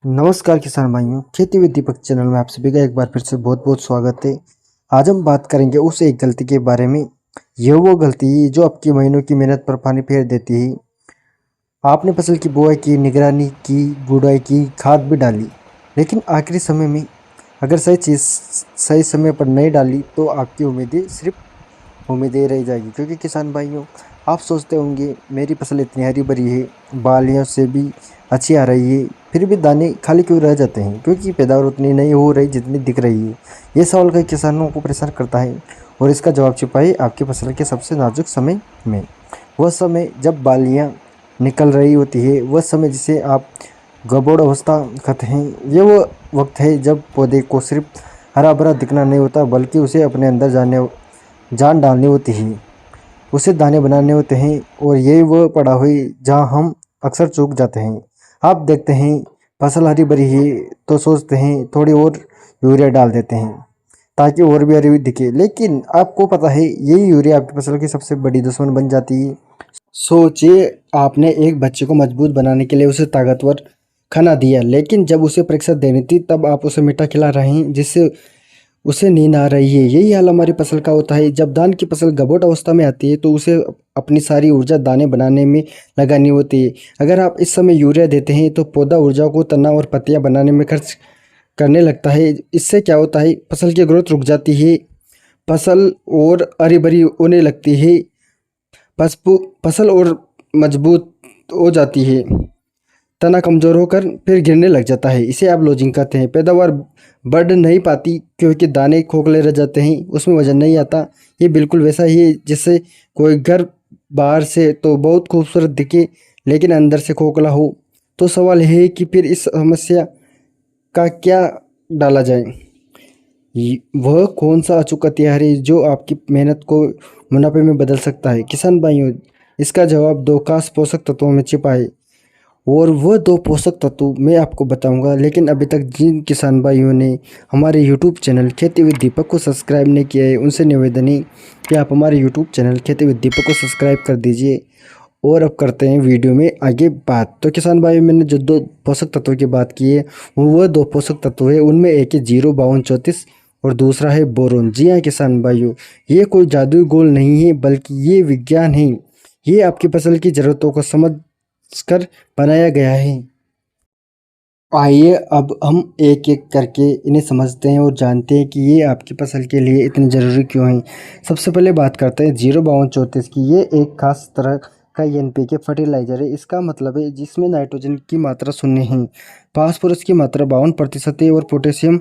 नमस्कार किसान भाइयों, खेती विद दीपक चैनल में आप सभी का एक बार फिर से बहुत बहुत स्वागत है। आज हम बात करेंगे उस एक गलती के बारे में। यह वो गलती है जो आपकी महीनों की मेहनत पर पानी फेर देती है। आपने फसल की बुआई की, निगरानी की, गुड़ाई की, खाद भी डाली, लेकिन आखिरी समय में अगर सही चीज़ सही समय पर नहीं डाली तो आपकी उम्मीदें सिर्फ उम्मीदें रह जाएगी। क्योंकि किसान भाइयों, आप सोचते होंगे मेरी फसल इतनी हरी भरी है, बालियों से भी अच्छी आ रही है, फिर भी दाने खाली क्यों रह जाते हैं? क्योंकि पैदावार उतनी नहीं हो रही जितनी दिख रही है। ये सवाल कई किसानों को परेशान करता है और इसका जवाब छिपा है आपकी फसल के सबसे नाजुक समय में। वह समय जब बालियाँ निकल रही होती है, वह समय जिसे आप गबोड़ अवस्था कहते हैं। ये वो वक्त है जब पौधे को सिर्फ हरा भरा दिखना नहीं होता, बल्कि उसे अपने अंदर जान डालनी होती है, उसे दाने बनाने होते हैं। और यही वो पड़ा हुई जहाँ हम अक्सर चूक जाते हैं। आप देखते हैं फसल हरी भरी है तो सोचते हैं थोड़ी और यूरिया डाल देते हैं ताकि और भी हरी दिखे, लेकिन आपको पता है यही यूरिया आपकी फसल की सबसे बड़ी दुश्मन बन जाती है। सोचिए, आपने एक बच्चे को मजबूत बनाने के लिए उसे ताकतवर खाना दिया, लेकिन जब उसे परीक्षा देनी थी तब आप उसे मीठा खिला रहे हैं जिससे उसे नींद आ रही है। यही हाल हमारी फसल का होता है। जब धान की फसल गबोट अवस्था में आती है तो उसे अपनी सारी ऊर्जा दाने बनाने में लगानी होती है। अगर आप इस समय यूरिया देते हैं तो पौधा ऊर्जा को तना और पत्तियां बनाने में खर्च करने लगता है। इससे क्या होता है, फसल की ग्रोथ रुक जाती है, फसल और हरी भरी होने लगती है, फसल और मजबूत हो जाती है, तना कमज़ोर होकर फिर गिरने लग जाता है। इसे आप लोजिंग कहते हैं। पैदावार बढ़ नहीं पाती क्योंकि दाने खोखले रह जाते हैं, उसमें वजन नहीं आता। ये बिल्कुल वैसा ही है जिससे कोई घर बाहर से तो बहुत खूबसूरत दिखे लेकिन अंदर से खोखला हो। तो सवाल है कि फिर इस समस्या का क्या डाला जाए? वह कौन सा अचूक हथियार है जो आपकी मेहनत को मुनाफे में बदल सकता है? किसान भाइयों, इसका जवाब दो खास पोषक तत्वों में छिपा है, और वह दो पोषक तत्व मैं आपको बताऊंगा। लेकिन अभी तक जिन किसान भाइयों ने हमारे यूट्यूब चैनल खेती विद दीपक को सब्सक्राइब नहीं किया है, उनसे निवेदन है कि आप हमारे यूट्यूब चैनल खेती विद दीपक को सब्सक्राइब कर दीजिए। और अब करते हैं वीडियो में आगे बात। तो किसान भाइयों, मैंने जो दो पोषक तत्वों की बात की है वह दो पोषक तत्व है। उनमें एक है 05234 और दूसरा है बोरोन। जी हाँ किसान भाइयों, ये कोई जादुई गोल नहीं है, बल्कि ये विज्ञान है। ये आपकी फसल की ज़रूरतों को समझ कर बनाया गया है। आइए अब हम एक एक करके इन्हें समझते हैं और जानते हैं कि ये आपकी फसल के लिए इतने ज़रूरी क्यों हैं। सबसे पहले बात करते हैं 05234 की। ये एक खास तरह का एनपीके फर्टिलाइजर है। इसका मतलब है जिसमें नाइट्रोजन की मात्रा 0 है, फास्फोरस की मात्रा 52% है और पोटेशियम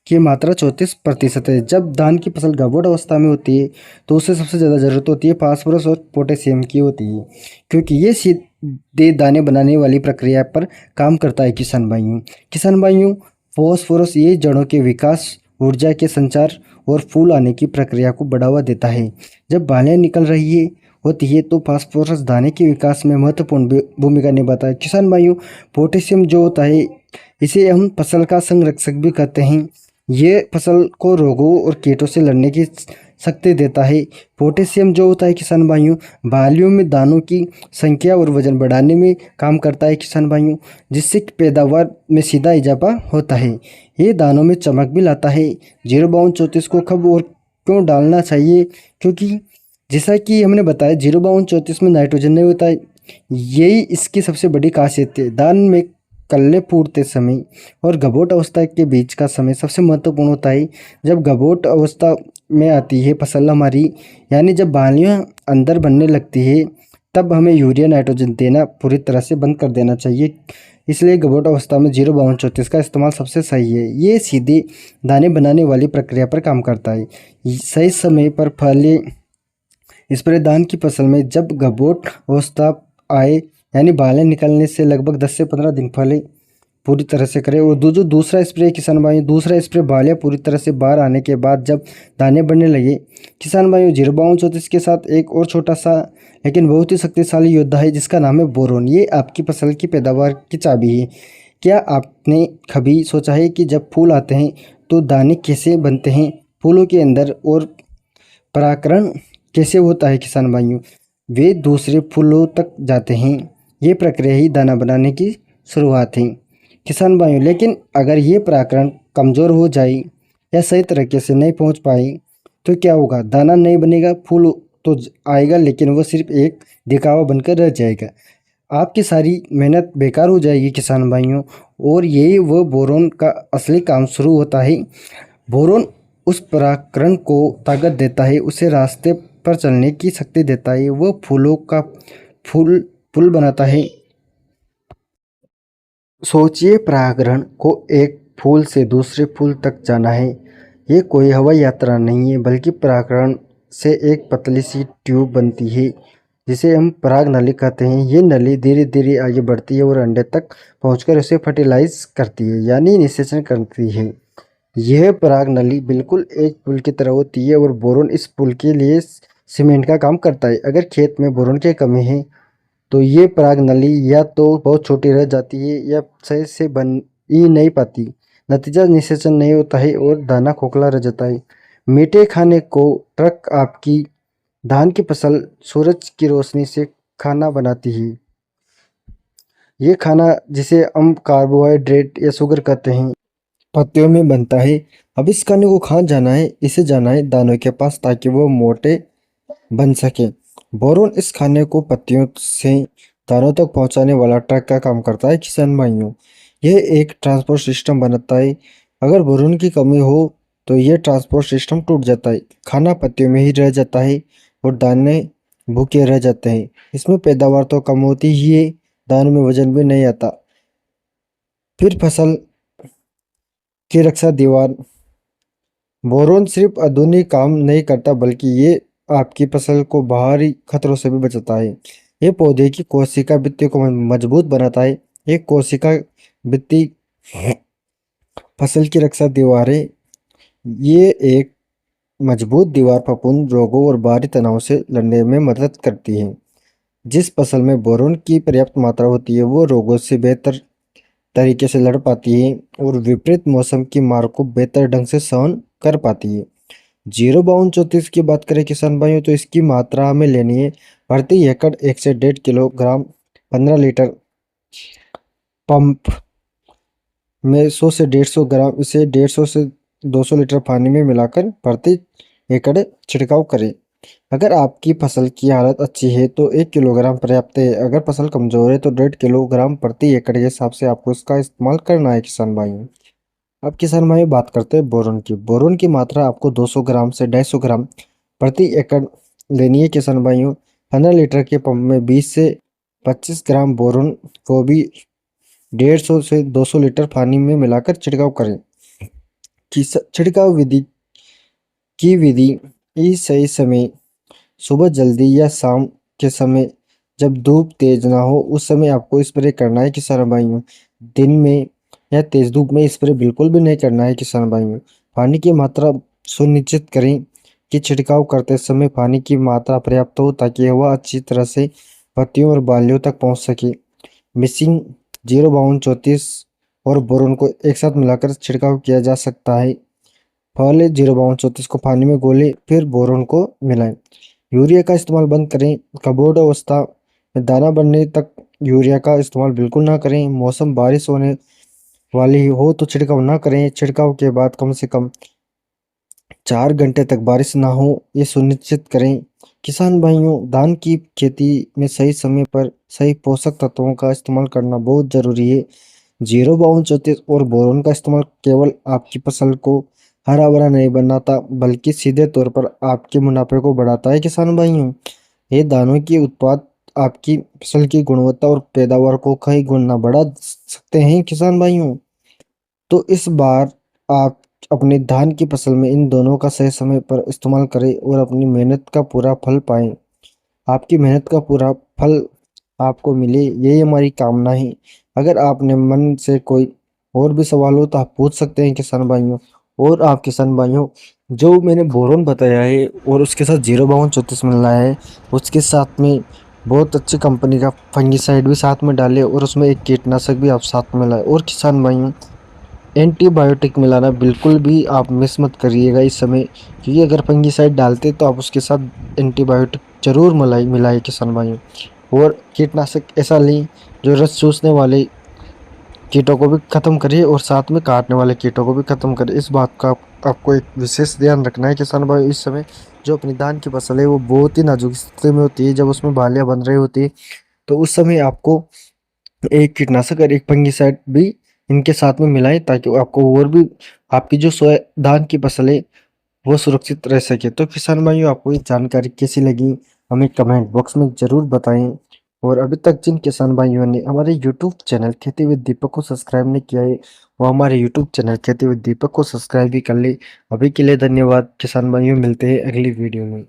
की मात्रा 34% है। जब धान की फसल गबोड़ अवस्था में होती है तो उसे सबसे ज़्यादा ज़रूरत होती है फास्फोरस और पोटेशियम की होती है, क्योंकि ये सीधे दाने बनाने वाली प्रक्रिया पर काम करता है। किसान भाइयों, फास्फोरस ये जड़ों के विकास, ऊर्जा के संचार और फूल आने की प्रक्रिया को बढ़ावा देता है। जब बालें निकल रही होती है तो फास्फोरस दाने के विकास में महत्वपूर्ण भूमिका निभाता है। किसान भाइयों, पोटेशियम जो होता है इसे हम फसल का संरक्षक भी कहते हैं। ये फसल को रोगों और कीटों से लड़ने की शक्ति देता है। पोटेशियम जो होता है किसान भाइयों, बालियों में दानों की संख्या और वजन बढ़ाने में काम करता है किसान भाइयों, जिससे कि पैदावार में सीधा इजाफा होता है। ये दानों में चमक भी लाता है। 05234 को कब और क्यों डालना चाहिए? क्योंकि जैसा कि हमने बताया 05234 में नाइट्रोजन नहीं होता है। यही इसकी सबसे बड़ी खासियत है। धान में कल्ले फूटते समय और गबोट अवस्था के बीच का समय सबसे महत्वपूर्ण होता है। जब गबोट अवस्था में आती है फसल हमारी, यानी जब बालियाँ अंदर बनने लगती है, तब हमें यूरिया नाइट्रोजन देना पूरी तरह से बंद कर देना चाहिए। इसलिए गबोट अवस्था में 05234 का इस्तेमाल सबसे सही है। ये सीधे दाने बनाने वाली प्रक्रिया पर काम करता है। सही समय पर फलें स्प्रे धान की फसल में जब गबोट अवस्था आए, यानी बालें निकलने से लगभग 10 से 15 दिन पहले पूरी तरह से करें। और जो दूसरा स्प्रे किसान भाइयों, दूसरा स्प्रे बालियाँ पूरी तरह से बाहर आने के बाद जब दाने बढ़ने लगे। किसान भाइयों, 05234 के साथ एक और छोटा सा लेकिन बहुत ही शक्तिशाली योद्धा है जिसका नाम है बोरोन। ये आपकी फसल की पैदावार की चाबी है। क्या आपने कभी सोचा है कि जब फूल आते हैं तो दाने कैसे बनते हैं, फूलों के अंदर, और परागकण कैसे होता है? किसान भाइयों, वे दूसरे फूलों तक जाते हैं। ये प्रक्रिया ही दाना बनाने की शुरुआत है। किसान भाइयों, लेकिन अगर ये परागकण कमज़ोर हो जाए या सही तरीके से नहीं पहुंच पाई तो क्या होगा? दाना नहीं बनेगा, फूल तो आएगा लेकिन वो सिर्फ एक दिखावा बनकर रह जाएगा। आपकी सारी मेहनत बेकार हो जाएगी किसान भाइयों। और यही वो बोरोन का असली काम शुरू होता है। बोरोन उस परागकण को ताकत देता है, उसे रास्ते पर चलने की शक्ति देता है, वो फूलों का फूल पुल बनाता है। सोचिए, परागण को एक फूल से दूसरे फूल तक जाना है। ये कोई हवाई यात्रा नहीं है, बल्कि परागण से एक पतली सी ट्यूब बनती है जिसे हम पराग नली कहते हैं। ये नली धीरे धीरे आगे बढ़ती है और अंडे तक पहुंचकर उसे फर्टिलाइज करती है, यानी निषेचन करती है। यह पराग नली बिल्कुल एक पुल की तरह होती है और बोरोन इस पुल के लिए सीमेंट का काम करता है। अगर खेत में बोरोन की कमी है तो ये पराग नली या तो बहुत छोटी रह जाती है या सही से बन ही नहीं पाती। नतीजा निषेचन नहीं होता है और दाना खोखला रह जाता है। मीठे खाने को ट्रक आपकी धान की फसल सूरज की रोशनी से खाना बनाती है। ये खाना जिसे हम कार्बोहाइड्रेट या शुगर कहते हैं, पत्तियों में बनता है। अब इस खाने को कहाँ जाना है? इसे जाना है दानों के पास, ताकि वो मोटे बन सके। बोरोन इस खाने को पत्तियों से दानों तक पहुंचाने वाला ट्रक का काम करता है किसान भाइयों। यह एक ट्रांसपोर्ट सिस्टम बनाता है। अगर बोरोन की कमी हो तो यह ट्रांसपोर्ट सिस्टम टूट जाता है, खाना पत्तियों में ही रह जाता है और दाने भूखे रह जाते हैं। इसमें पैदावार तो कम होती ही है, दानों में वजन भी नहीं आता। फिर फसल की रक्षा दीवार। बोरोन सिर्फ आधुनिक काम नहीं करता, बल्कि ये आपकी फसल को बाहरी खतरों से भी बचाता है। ये पौधे की कोशिका भित्ति को मजबूत बनाता है। एक कोशिका भित्ति फसल की रक्षा दीवार है। ये एक मजबूत दीवार फफूंद, रोगों और बाहरी तनाव से लड़ने में मदद करती है। जिस फसल में बोरोन की पर्याप्त मात्रा होती है वो रोगों से बेहतर तरीके से लड़ पाती है और विपरीत मौसम की मार को बेहतर ढंग से सहन कर पाती है। 05234 की बात करें किसान भाइयों, तो इसकी मात्रा हमें लेनी है प्रति एकड़ 1 से 1.5 किलोग्राम 15 लीटर पंप में 100 से 150 ग्राम। इसे 150 से 200 लीटर पानी में मिलाकर प्रति एकड़ छिड़काव करें। अगर आपकी फसल की हालत अच्छी है तो 1 किलोग्राम पर्याप्त है। अगर फसल कमजोर है तो 1.5 किलोग्राम प्रति एकड़ के हिसाब से आपको इसका इस्तेमाल करना है किसान भाइयों। अब किसान भाई बात करते हैं बोरोन की। बोरोन की मात्रा आपको 200 ग्राम से 250 ग्राम प्रति एकड़ लेनी है किसान भाइयों। 15 लीटर के पंप में 20 से 25 ग्राम बोरोन को भी 150 से 200 लीटर पानी में मिलाकर छिड़काव करें। छिड़काव विधि इस सही समय सुबह जल्दी या शाम के समय जब धूप तेज ना हो उस समय आपको स्प्रे करना है किसान भाइयों। दिन में या तेज धूप में स्प्रे बिल्कुल भी नहीं करना है किसान भाइयों। पानी की मात्रा सुनिश्चित करें कि छिड़काव करते समय पानी की मात्रा पर्याप्त हो, ताकि हवा अच्छी तरह से पत्तियों और बालियों तक पहुंच सके। मिसिंग 05234 और बोरोन को एक साथ मिलाकर छिड़काव किया जा सकता है। पहले 05234 को पानी में घोलें, फिर बोरोन को मिलाएं। यूरिया का इस्तेमाल बंद करें। कबोर्ड अवस्था में दाना बनने तक यूरिया का इस्तेमाल बिल्कुल ना करें। मौसम बारिश होने वाली हो तो छिड़काव ना करें। छिड़काव के बाद कम से कम 4 घंटे तक बारिश ना हो, ये सुनिश्चित करें। किसान भाइयों, धान की खेती में सही समय पर सही पोषक तत्वों का इस्तेमाल करना बहुत जरूरी है। 05234 और बोरोन का इस्तेमाल केवल आपकी फसल को हरा भरा नहीं बनाता, बल्कि सीधे तौर पर आपके मुनाफे को बढ़ाता है किसान भाइयों। ये दानों की उत्पाद आपकी फसल की गुणवत्ता और पैदावार को कई गुना बढ़ा सकते हैं किसान भाइयों। तो इस बार आप अपने धान की फसल में इन दोनों का सही समय पर इस्तेमाल करें और अपनी मेहनत का पूरा फल पाएं। आपकी मेहनत का पूरा फल आपको मिले, यही हमारी कामना है। अगर आपने मन से कोई और भी सवाल हो तो आप पूछ सकते हैं किसान भाइयों। और आप किसान भाइयों, जो मैंने बोरोन बताया है और उसके साथ 05234 मिलाया है, उसके साथ में बहुत अच्छी कंपनी का फंगिसाइड भी साथ में डाले और उसमें एक कीटनाशक भी आप साथ में लाए। और किसान भाइयों, एंटीबायोटिक मिलाना बिल्कुल भी आप मिस मत करिएगा इस समय, क्योंकि अगर फंगिसाइड डालते तो आप उसके साथ एंटीबायोटिक जरूर मिलाए किसान भाइयों। और कीटनाशक ऐसा लें जो रस चूसने वाले कीटों को भी खत्म करिए और साथ में काटने वाले कीटों को भी खत्म करिए। इस बात का आपको एक विशेष ध्यान रखना है किसान भाई। इस समय जो अपनी धान की फसल है वो बहुत ही नाजुक स्थिति में होती है। जब उसमें बालियां बन रही होती है तो उस समय आपको एक कीटनाशक और एक फंगिसाइड भी इनके साथ में मिलाएं, ताकि आपको और भी आपकी जो सोया धान की फसल है वो सुरक्षित रह सके। तो किसान भाइयों, आपको ये जानकारी कैसी लगी हमें कमेंट बॉक्स में जरूर बताएं। और अभी तक जिन किसान भाइयों ने हमारे यूट्यूब चैनल खेती विद दीपक को सब्सक्राइब नहीं किया है, वो हमारे यूट्यूब चैनल खेती विद दीपक को सब्सक्राइब भी कर ले। अभी के लिए धन्यवाद किसान भाइयों, मिलते हैं अगली वीडियो में।